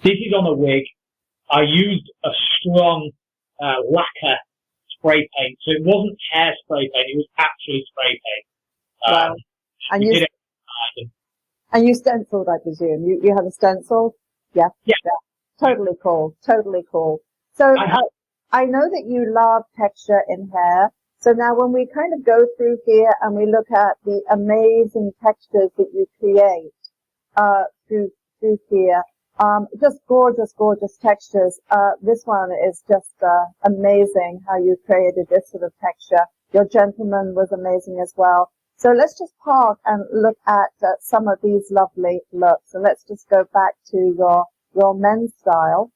This is on a wig. I used a strong lacquer spray paint, so it wasn't hairspray paint; it was actually spray paint. Wow. And you, and you stenciled, I presume. You had a stencil? Yeah. Yeah. Totally cool. Totally cool. So I know that you love texture in hair. So now when we kind of go through here and we look at the amazing textures that you create through here, just gorgeous, gorgeous textures. This one is just amazing how you created this sort of texture. Your gentleman was amazing as well. So let's just park and look at some of these lovely looks. And let's just go back to your men's style.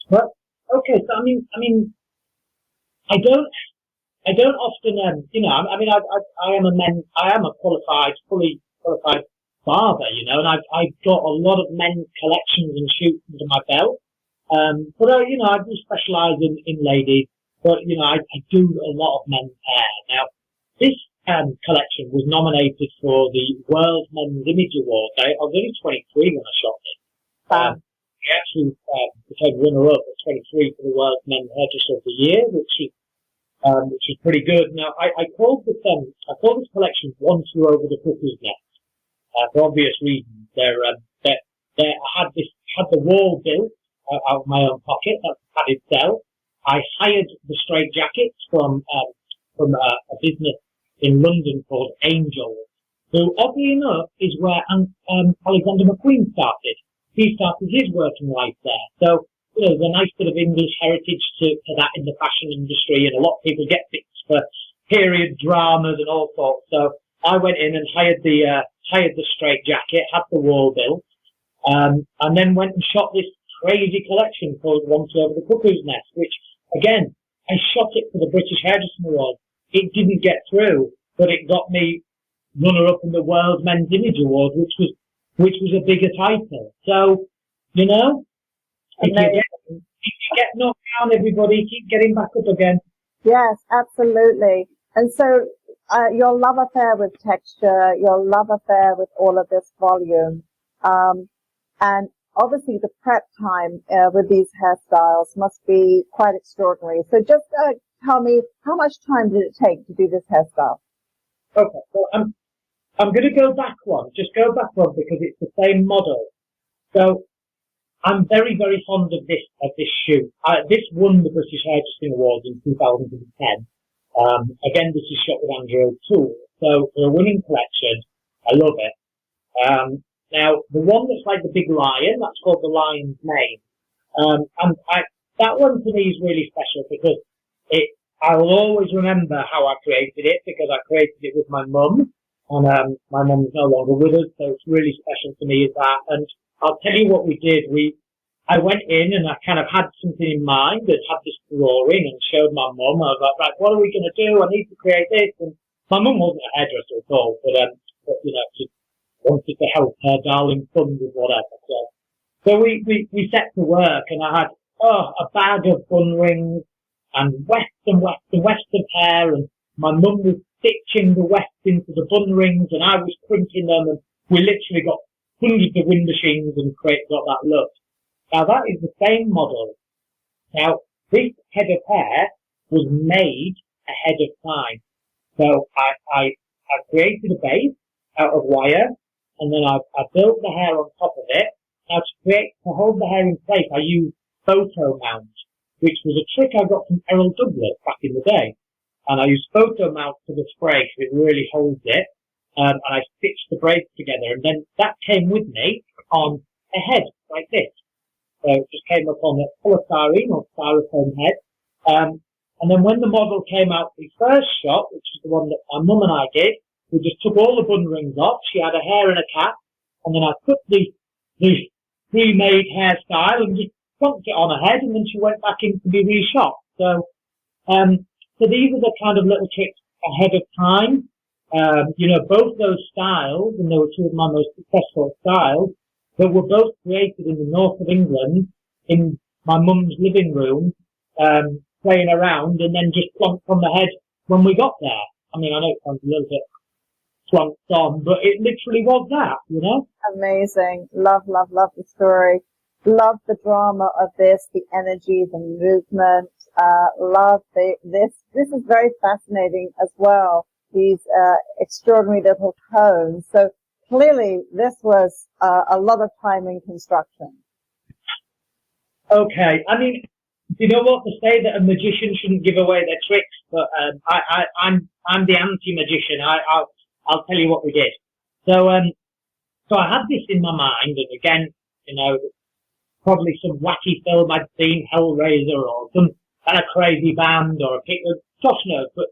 Well, okay. So I don't often, I am a fully qualified barber, and I've got a lot of men's collections and shoots under my belt. But I do specialize in ladies, but, I do a lot of men's hair. Now, this, collection was nominated for the World Men's Image Award. I was only 23 when I shot it. I actually, became runner-up at 23 for the World Men's Hairdresser of the Year, which is pretty good. Now, I called this collection One Flew Over the Cuckoo's Nest, for obvious reasons. I had the wall built out of my own pocket. That's a padded cell. I hired the straight jackets from a business in London called Angel, who, oddly enough, is where Alexander McQueen started. He started his working life there. So, there's a nice bit of English heritage to that in the fashion industry, and a lot of people get bits for period dramas and all sorts. So I went in and hired the straight jacket, had the wall built, and then went and shot this crazy collection called One Flew Over the Cuckoo's Nest, which, again, I shot it for the British Hairdressing Award. It didn't get through, but it got me runner-up in the World Men's Image Award, which was a bigger title. So, if you get knocked down, everybody, keep getting back up again. Yes, absolutely. And so, your love affair with texture, your love affair with all of this volume, and obviously the prep time with these hairstyles must be quite extraordinary. So just tell me, how much time did it take to do this hairstyle? Okay, well, I'm going to go back one, because it's the same model. So I'm very, very fond of this shoot. This won the British Hairdressing Awards in 2010. Again, this is shot with Andrew O'Toole. So for a winning collection, I love it. Now, the one that's like the big lion, that's called the Lion's Mane. That one to me is really special because I will always remember how I created it, because I created it with my mum, and my mum's no longer with us, so it's really special to me is that. And I'll tell you what we did. I went in and I kind of had something in mind and had this drawing and showed my mum. I was like, right, what are we going to do? I need to create this. And my mum wasn't a hairdresser at all, but she wanted to help her darling son with whatever. So we set to work, and I had a bag of bun rings and weft of hair, and my mum was stitching the weft into the bun rings, and I was printing them, and we literally got hundreds of wind machines and got that look. Now that is the same model. Now this head of hair was made ahead of time. So I created a base out of wire, and then I built the hair on top of it. Now to hold the hair in place, I used photo mount, which was a trick I got from Errol Douglas back in the day. And I used photo mount for the spray, so it really holds it. And I stitched the braids together, and then that came with me on a head like this. So it just came up on a polystyrene or styrofoam head. And then when the model came out, the first shot, which is the one that my mum and I did, we just took all the bun rings off. She had a hair and a cap, and then I put the pre-made hairstyle and just plunked it on her head, and then she went back in to be reshot. So these are the kind of little tricks ahead of time. Both those styles, and they were two of my most successful styles, that were both created in the north of England, in my mum's living room, playing around, and then just plunked on the head when we got there. I mean, I know it sounds a little bit plunked on, but it literally was that, Amazing. Love, love, love the story. Love the drama of this, the energy, the movement. Love this. This is very fascinating as well. These extraordinary little cones. So clearly, this was a lot of time in construction. Okay, I mean, you know what, to say that a magician shouldn't give away their tricks, but I'm the anti-magician. I'll tell you what we did. So I had this in my mind, and again, you know, probably some wacky film I'd seen, Hellraiser, or some kind of crazy band, or a pick of gosh knows, but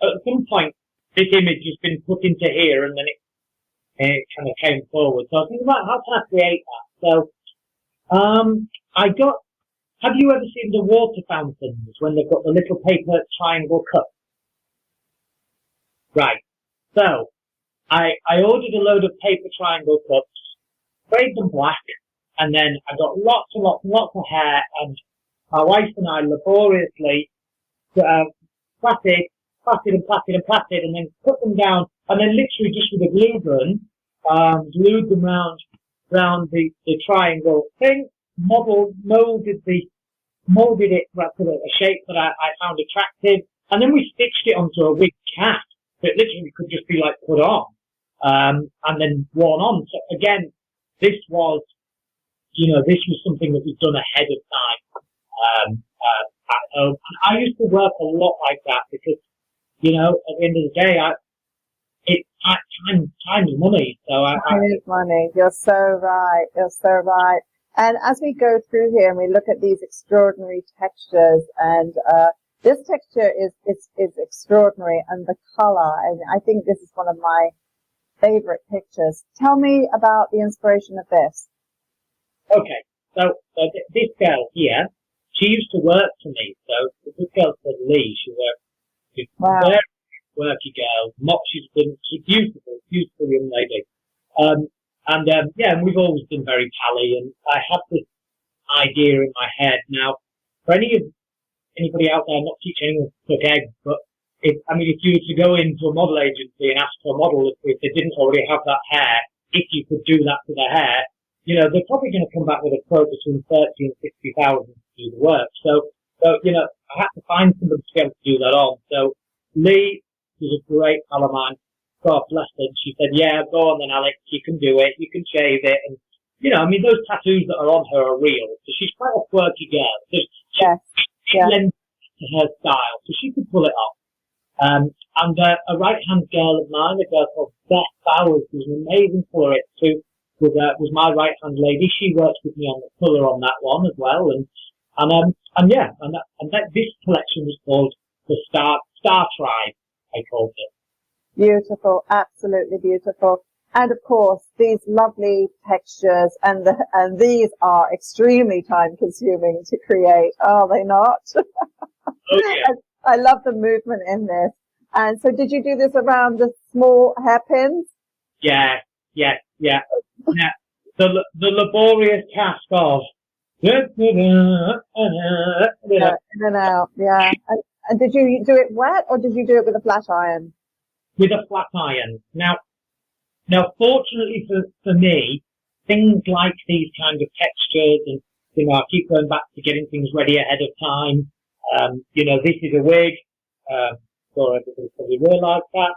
at some point this image has been put into here, and then it kind of came forward. So I was thinking about how can I create that. So have you ever seen the water fountains when they've got the little paper triangle cup? Right. So I ordered a load of paper triangle cups, sprayed them black, and then I got lots and lots and lots of hair, and my wife and I laboriously plaited and plaited and plaited, and then put them down, and then literally just with a glue gun, glued them round the triangle thing, molded it to a shape that I found attractive, and then we stitched it onto a wig cap. So it literally could just be like put on, and then worn on. So again, this was something that was done ahead of time, at home. And I used to work a lot like that because, you know, at the end of the day, time is money. So time is money. You're so right. You're so right. And as we go through here and we look at these extraordinary textures, and this texture is extraordinary, and the color, and I think this is one of my favorite pictures. Tell me about the inspiration of this. Okay, so this girl here, she used to work for me. So this girl called Lee. She worked. Wow. Very worky girl. She's beautiful young lady. And we've always been very pally, and I had this idea in my head. Now, for anybody out there, not teaching anyone to cook eggs, but if you were to go into a model agency and ask for a model, if they didn't already have that hair, if you could do that to their hair, you know, they're probably going to come back with a quote between 30 and 60,000 to do the work. So, you know, I had to find somebody to be able to do that on. So, Lee was a great pal of mine. God bless her. She said, yeah, go on then, Alex, you can do it, you can shave it. And, you know, I mean, those tattoos that are on her are real. So she's quite a quirky girl. So she lends to her style, so she could pull it off. And a right-hand girl of mine, a girl called Beth Bowers, who's an amazing colorist, who was my right-hand lady. She worked with me on the colour on that one as well. And this collection was called the Star Tribe, I called it. Beautiful, absolutely beautiful. And of course, these lovely textures, and these are extremely time consuming to create, are they not? Oh, yeah. I love the movement in this. And so did you do this around the small hairpins? Yeah. The laborious task of in and out, yeah. And did you do it wet, or did you do it with a flat iron? With a flat iron. Now, fortunately for me, things like these kind of textures, and, you know, I keep going back to getting things ready ahead of time. You know, this is a wig, so everybody probably realised that.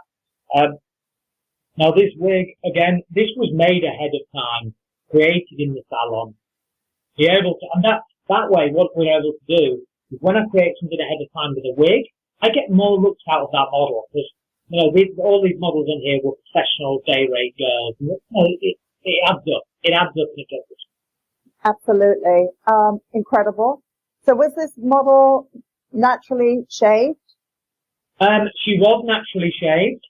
Now this wig, again, this was made ahead of time, created in the salon. Be able to, and that way, what we're able to do is when I create something ahead of time with a wig, I get more looks out of that model. Because, you know, all these models in here were professional day rate girls. And, you know, it adds up. It adds up in a good. Absolutely. Incredible. So was this model naturally shaved? She was naturally shaved.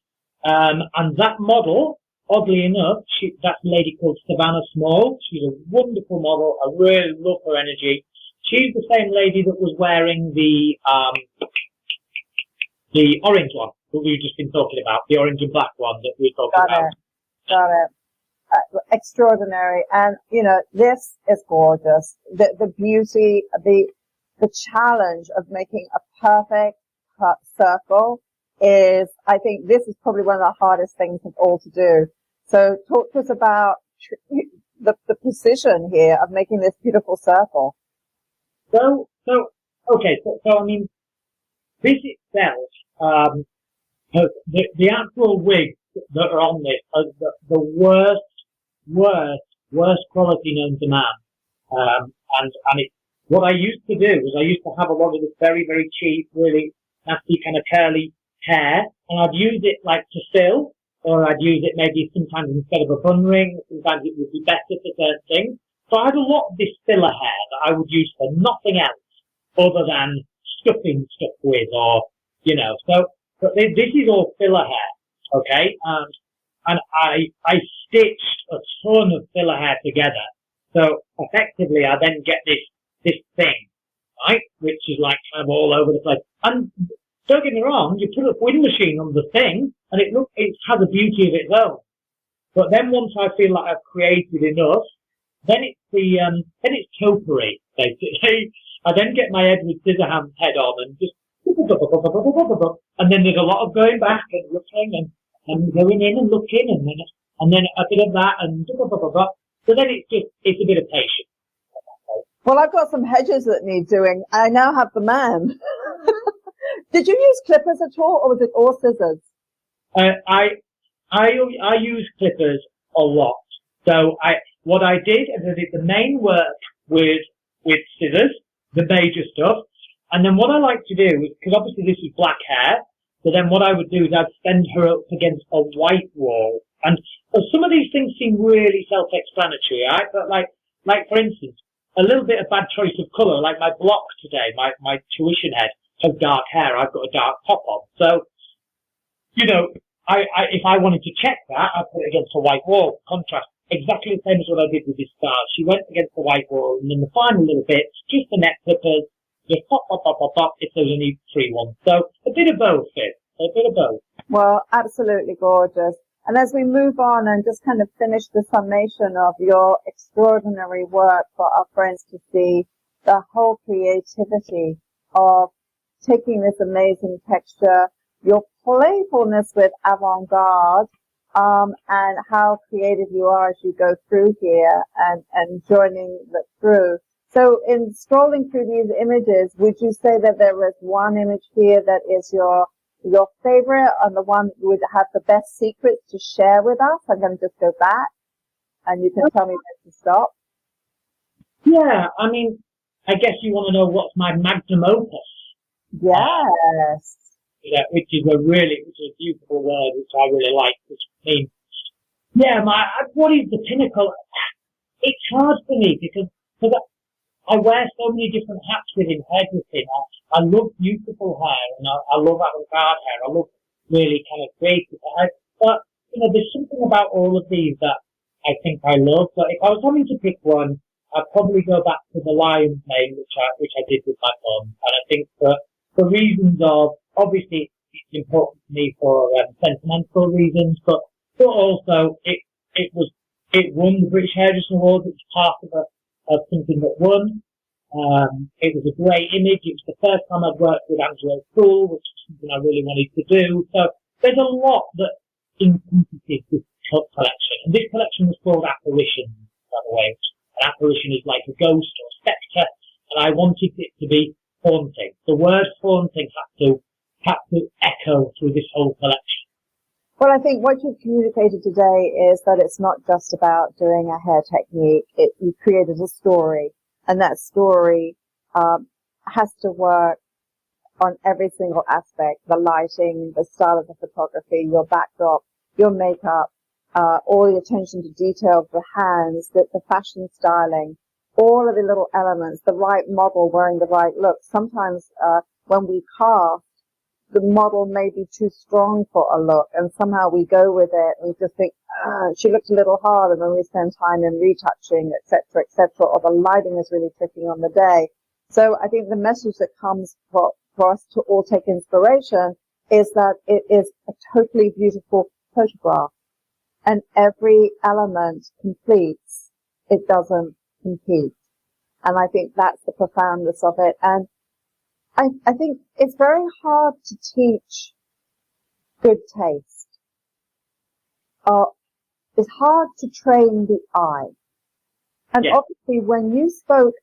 And that model, oddly enough, that's a lady called Savannah Small. She's a wonderful model. I really love her energy. She's the same lady that was wearing the orange one that we've just been talking about, the orange and black one that we were talking about. Got it. Extraordinary. And, you know, this is gorgeous. The beauty, the challenge of making a perfect cut circle is, I think this is probably one of the hardest things of all to do. So talk to us about the precision here of making this beautiful circle. So I mean, this itself, the actual wigs that are on this are the worst quality known to man. What I used to do was I used to have a lot of this very, very cheap, really nasty kind of curly hair, and I'd use it like to fill, or I'd use it maybe sometimes instead of a bun ring, sometimes it would be better for certain things. So I had a lot of this filler hair that I would use for nothing else other than stuffing stuff with, or, you know, but this is all filler hair, okay? And I stitched a ton of filler hair together. So effectively I then get this thing, right? Which is like kind of all over the place. And don't get me wrong, you put a wind machine on the thing and it has a beauty of its own. But then once I feel like I've created enough, then it's topiary, basically. I then get my Edward Scissorhands head on and just, and then there's a lot of going back and looking and going in and looking and then a bit of that and so then it's a bit of patience. Well, I've got some hedges that need doing. I now have the man. Did you use clippers at all, or was it all scissors? I use clippers a lot. So what I did is I did the main work with scissors, the major stuff, and then what I like to do is, because obviously this is black hair, so then what I would do is I'd send her up against a white wall. And some of these things seem really self-explanatory, right? But like for instance, a little bit of bad choice of colour, like my block today, my tuition head has dark hair, I've got a dark top on. So, you know, if I wanted to check that, I'd put it against a white wall, contrast. Exactly the same as what I did with this star. She went against the white wall, and then the final little bit, just the neck clippers, just pop, if there's only 3 ones. So, a bit of both, Viv. A bit of both. Well, absolutely gorgeous. And as we move on and just kind of finish the summation of your extraordinary work for our friends to see the whole creativity of taking this amazing texture, your playfulness with avant-garde, and how creative you are as you go through here and joining the through. So in scrolling through these images, would you say that there is one image here that is your favorite and the one that would have the best secrets to share with us? I'm going to just go back and you can tell me when to stop. Yeah, I mean, I guess you want to know what's my magnum opus. Yes. Yeah, which is a beautiful word, which I really like, which means, what is the pinnacle? It's hard for me because I wear so many different hats with integrity. I love beautiful hair and I love avant-garde hair. I love really kind of creative hair. But, you know, there's something about all of these that I think I love. But if I was having to pick one, I'd probably go back to the lion's mane, which I did with my mum. And I think for reasons of, obviously, it's important to me for sentimental reasons, but also it won the British Hairdressing Awards. It was part of something that won. It was a great image. It was the first time I'd worked with Angela School, which was something I really wanted to do. So there's a lot that encompasses this collection. And this collection was called Apparitions, by the way. An apparition is like a ghost or spectre, and I wanted it to be haunting. The word haunting had to echo through this whole collection. Well, I think what you've communicated today is that it's not just about doing a hair technique. You created a story, and that story has to work on every single aspect: the lighting, the style of the photography, your backdrop, your makeup, all the attention to detail of the hands, the fashion styling, all of the little elements, the right model wearing the right look. Sometimes when we cast, the model may be too strong for a look, and somehow we go with it, and we just think, she looked a little hard, and then we spend time in retouching, etc., or the lighting is really tricky on the day. So I think the message that comes for us to all take inspiration is that it is a totally beautiful photograph, and every element completes, it doesn't compete. And I think that's the profoundness of it. And I think it's very hard to teach good taste. it's hard to train the eye. And obviously when you spoke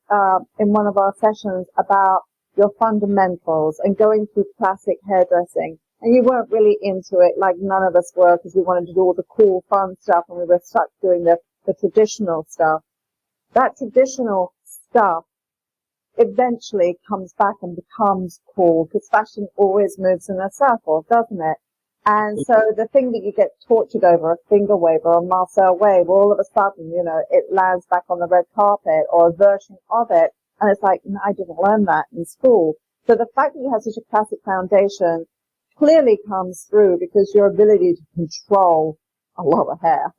in one of our sessions about your fundamentals and going through classic hairdressing, and you weren't really into it, like none of us were, because we wanted to do all the cool, fun stuff, and we were stuck doing the traditional stuff. That traditional stuff eventually comes back and becomes cool, because fashion always moves in a circle, doesn't it? And so the thing that you get tortured over, a finger wave or a Marcel wave, all of a sudden, you know, it lands back on the red carpet or a version of it. And it's like, no, I didn't learn that in school. So the fact that you have such a classic foundation clearly comes through, because your ability to control a lot of hair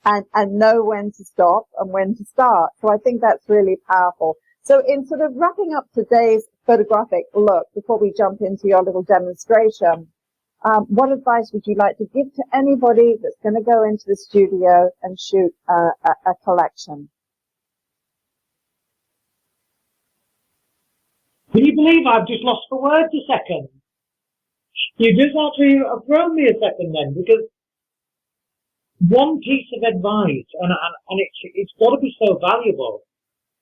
and know when to stop and when to start. So I think that's really powerful. So in sort of wrapping up today's photographic look, before we jump into your little demonstration, what advice would you like to give to anybody that's going to go into the studio and shoot a collection? Can you believe I've just lost for words a second? You just actually have thrown me a second then, because one piece of advice, and it's got to be so valuable.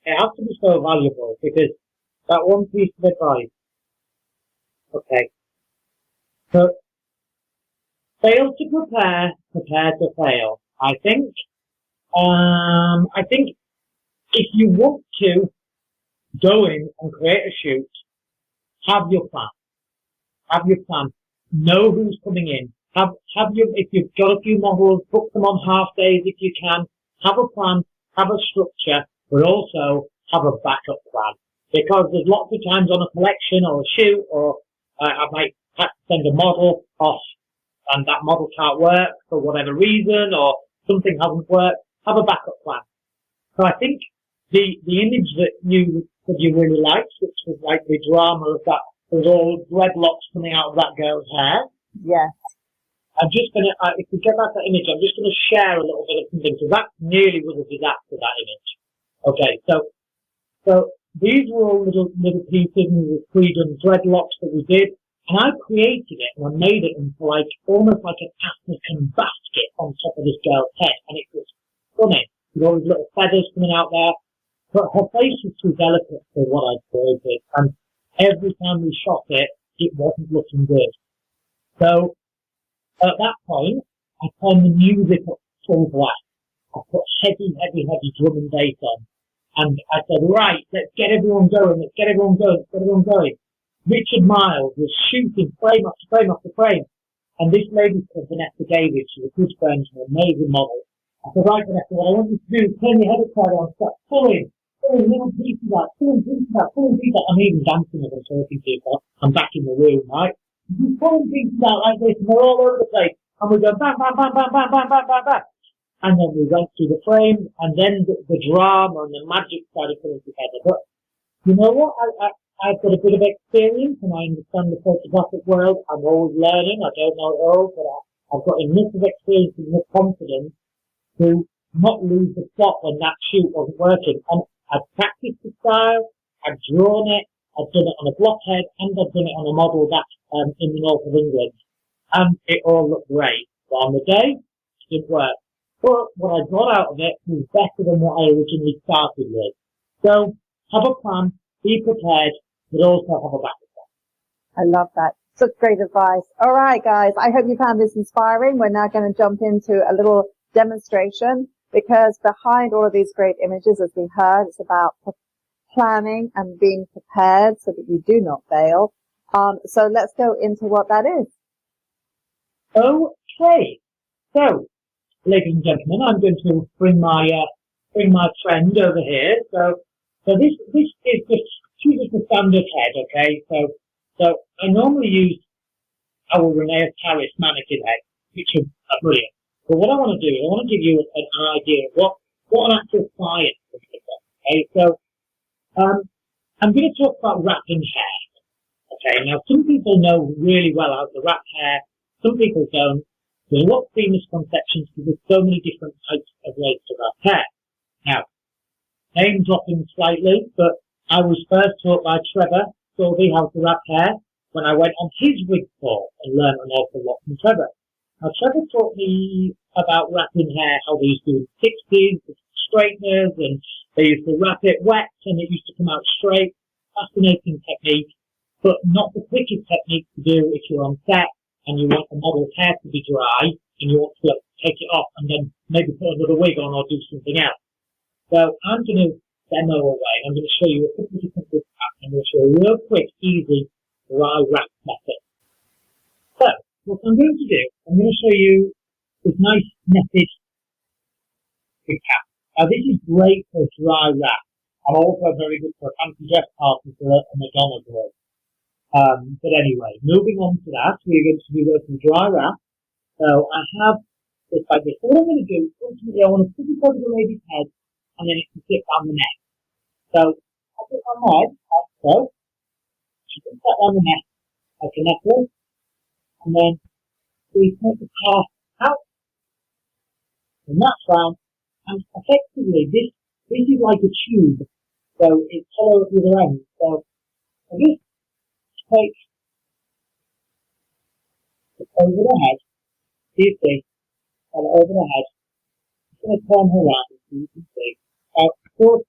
It has to be so valuable, because that one piece of advice. Okay. So, fail to prepare, prepare to fail. I think if you want to go in and create a shoot, have your plan. Have your plan. Know who's coming in. If you've got a few models, book them on half days if you can. Have a plan, have a structure, but also have a backup plan. Because there's lots of times on a collection or a shoot, or I might have to send a model off and that model can't work for whatever reason, or something hasn't worked. Have a backup plan. So I think the image that you really liked, which was like the drama of that, there was all dreadlocks coming out of that girl's hair. Yes. I'm just going to, if we get back that image, I'm just going to share a little bit of something, because that nearly was a disaster, that image. Okay, so these were all little pieces and the freedom dreadlocks that we did, and I created it and I made it into like, almost like an African basket on top of this girl's head, and it was funny, with all these little feathers coming out there, but her face was too delicate for what I created, and every time we shot it, it wasn't looking good. So, at that point, I turned the music up full blast. I put heavy drum and bass on. And I said, right, let's get everyone going. Richard Miles was shooting frame after frame after frame. And this lady called Vanessa David, she's a good friend, she's an amazing model. I said, right, Vanessa, what I want you to do is turn your head upside down, start pulling little pieces out, pulling pieces out. I'm even dancing as I'm talking to people. I'm back in the room, right? We're pulling pieces out like this, and they're all over the place. And we go bang, bang, bang, bang, bang, bang, bang, bang, bang. And then we went through the frame, and then the drama and the magic started coming together. But you know what? I've got a bit of experience, and I understand the photographic world. I'm always learning. I don't know it all, but I've got enough of experience and enough confidence to not lose the plot when that shoot wasn't working. And I've practiced the style, I've drawn it, I've done it on a blockhead, and I've done it on a model that's in the north of England. And it all looked great. But on the day, it didn't work. But what I got out of it was better than what I originally started with. So, have a plan, be prepared, but also have a backup plan. I love that. Such great advice. All right, guys. I hope you found this inspiring. We're now going to jump into a little demonstration, because behind all of these great images, as we heard, it's about planning and being prepared so that you do not fail. So let's go into what that is. Okay. So, ladies and gentlemen, I'm going to bring my friend over here. So this is she's just a standard head, okay? So I normally use our Renee Paris mannequin head, which is brilliant. But what I want to do is I want to give you an idea of what an actual client looks like. Okay, so I'm going to talk about wrapping hair. Okay, now some people know really well how to wrap hair. Some people don't. There's a lot of misconceptions because there's so many different types of ways to wrap hair. Now, name dropping slightly, but I was first taught by Trevor Sorby how to wrap hair when I went on his wig tour and learned an awful lot from Trevor. Now, Trevor taught me about wrapping hair, how they used to do it in the 60s, the straighteners, and they used to wrap it wet and it used to come out straight. Fascinating technique, but not the quickest technique to do if you're on set and you want the model's hair to be dry and you want to take it off and then maybe put another wig on or do something else. So I'm going to demo away. I'm going to show you a couple of different wig wraps. I'm going to show you a real quick, easy dry wrap method. So what I'm going to do, I'm going to show you this nice netted wig cap. Now this is great for dry wrap. And also very good for a fancy dress party for a Madonna girl. But anyway, moving on to that, we're going to be working dry wrap. So I have this like this. So what I'm going to do, ultimately I want to put it over the lady's head and then it can sit down the neck. So I put it on my head, like so. She puts that down the neck like a necklace. And then we take the part out. And that's round. And effectively this is like a tube. So it's hollow at the other end. So I just take it over the head. See this, and over the head. I'm going to turn her around so you can see. Of course,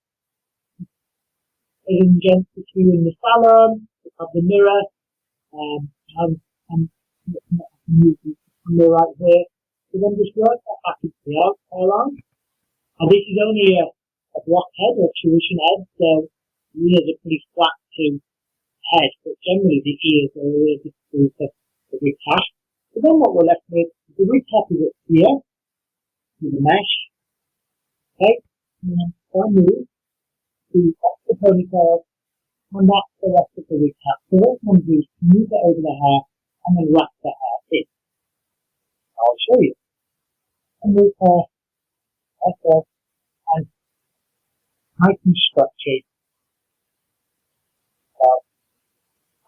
in gents between the salon, we have the mirror, and use the camera right here. So then just work that back into the hairline. And this is only a block head or tuition head, so the ears are pretty flat to head, but generally the ears are really difficult to wig cap. So then what we're left with, the wig cap is up here, with the mesh, okay, and then I move to the ponytail, and that's the rest of the wig cap. So what I'm going to do is move it over the hair, and then wrap the hair in. I'll show you. And move her, like this, and nice and stretchy.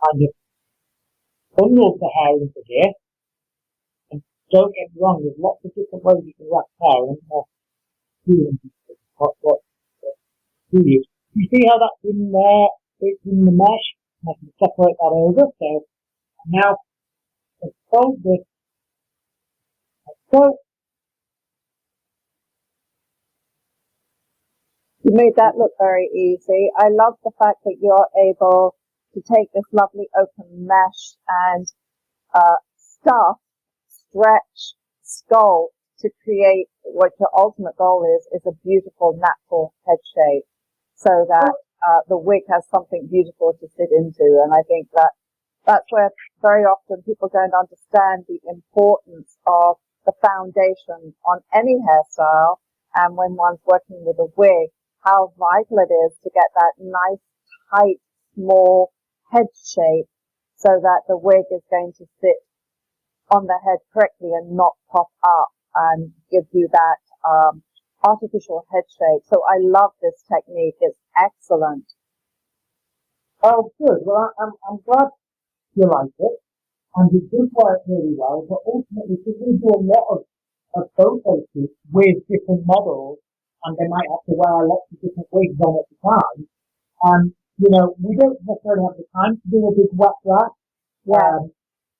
Kind of bundle the hair into here. And don't get me wrong, there's lots of different ways you can wrap hair and what do you? You see how that's in there, it's in the mesh, and I can separate that over. So now let's fold this like so. You made that look very easy. I love the fact that you're able to take this lovely open mesh and stuff, stretch, sculpt to create what your ultimate goal is a beautiful natural head shape so that the wig has something beautiful to sit into. And I think that's where very often people don't understand the importance of the foundation on any hairstyle, and when one's working with a wig, how vital it is to get that nice, tight, small head shape so that the wig is going to sit on the head correctly and not pop up and give you that artificial head shape. So I love this technique. It's excellent. Oh, good. Well, I'm glad you like it, and it does work really well. But ultimately, because we do a lot of photo shoots with different models, and they might have to wear lots of different wigs on at the time, and you know, we don't necessarily have the time to do a big wet wrap. Yeah.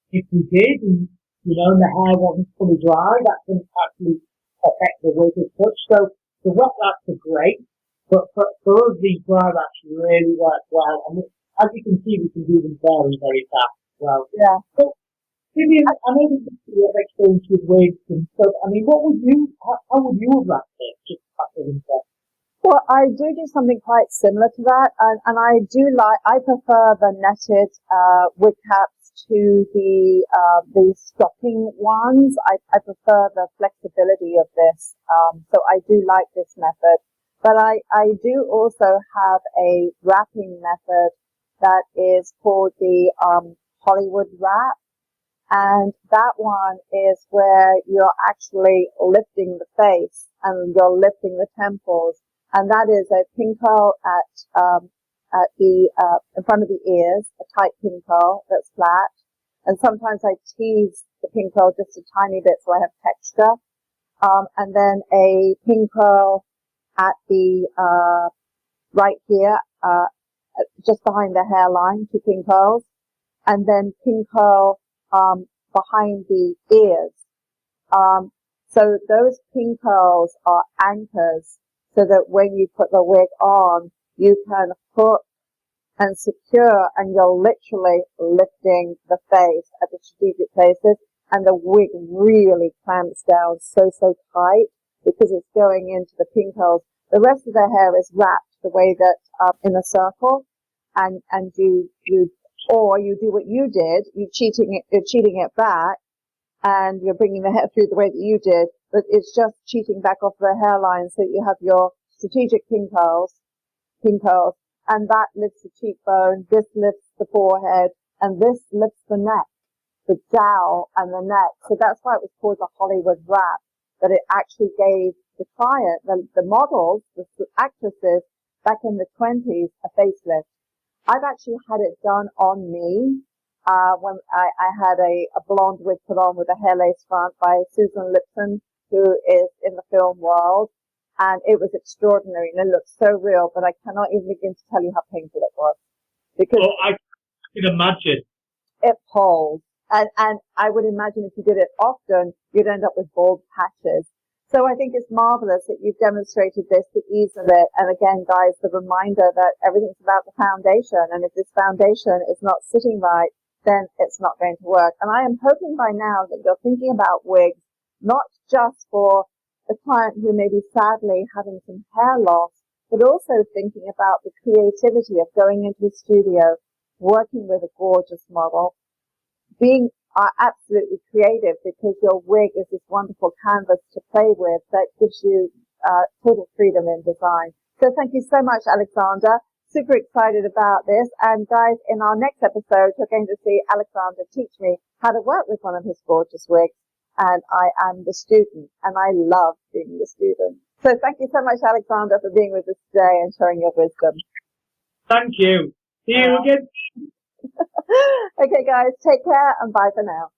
If we did, and you know, and the hair wasn't fully dry, that can actually affect the wig as such. So the wet wraps are great, but for us, these dry wraps really work well. And as you can see, we can do them very, very fast as well. Yeah. So, Vivian, I know you have experience with wigs and stuff. I mean, how would you have wrapped it? Just out of interest. Well, I do something quite similar to that, and I prefer the netted wig caps to the stocking ones. I prefer the flexibility of this, so I do like this method. But I do also have a wrapping method that is called the Hollywood wrap, and that one is where you're actually lifting the face and you're lifting the temples. And that is a pin curl at the in front of the ears, a tight pin curl that's flat. And sometimes I tease the pin curl just a tiny bit so I have texture. And then a pin curl at the right here, just behind the hairline, 2 pin curls, and then pin curl behind the ears. So those pin curls are anchors so that when you put the wig on, you can hook and secure, and you're literally lifting the face at the strategic places, and the wig really clamps down so tight because it's going into the pin curls. The rest of the hair is wrapped the way that in a circle, and you or you do what you did, you're cheating it back, and you're bringing the hair through the way that you did, but it's just cheating back off the hairline so that you have your strategic pin curls, and that lifts the cheekbone, this lifts the forehead, and this lifts the neck, the jowl and the neck. So that's why it was called the Hollywood wrap, that it actually gave the client, the models, the actresses back in the 20s a facelift. I've actually had it done on me, when I had a blonde wig put on with a hair lace front by Susan Lipton, who is in the film world. And it was extraordinary, and it looked so real, but I cannot even begin to tell you how painful it was. Because I can imagine. It pulls. And I would imagine if you did it often, you'd end up with bald patches. So I think it's marvelous that you've demonstrated this, the ease of it. And again, guys, the reminder that everything's about the foundation. And if this foundation is not sitting right, then it's not going to work. And I am hoping by now that you're thinking about wigs, not just for the client who may be sadly having some hair loss, but also thinking about the creativity of going into a studio, working with a gorgeous model, being absolutely creative because your wig is this wonderful canvas to play with that gives you total freedom in design. So thank you so much, Alexander. Super excited about this. And guys, in our next episode, you're going to see Alexander teach me how to work with one of his gorgeous wigs. And I am the student, and I love being the student. So thank you so much, Alexander, for being with us today and sharing your wisdom. Thank you. See you again. Okay, guys, take care and bye for now.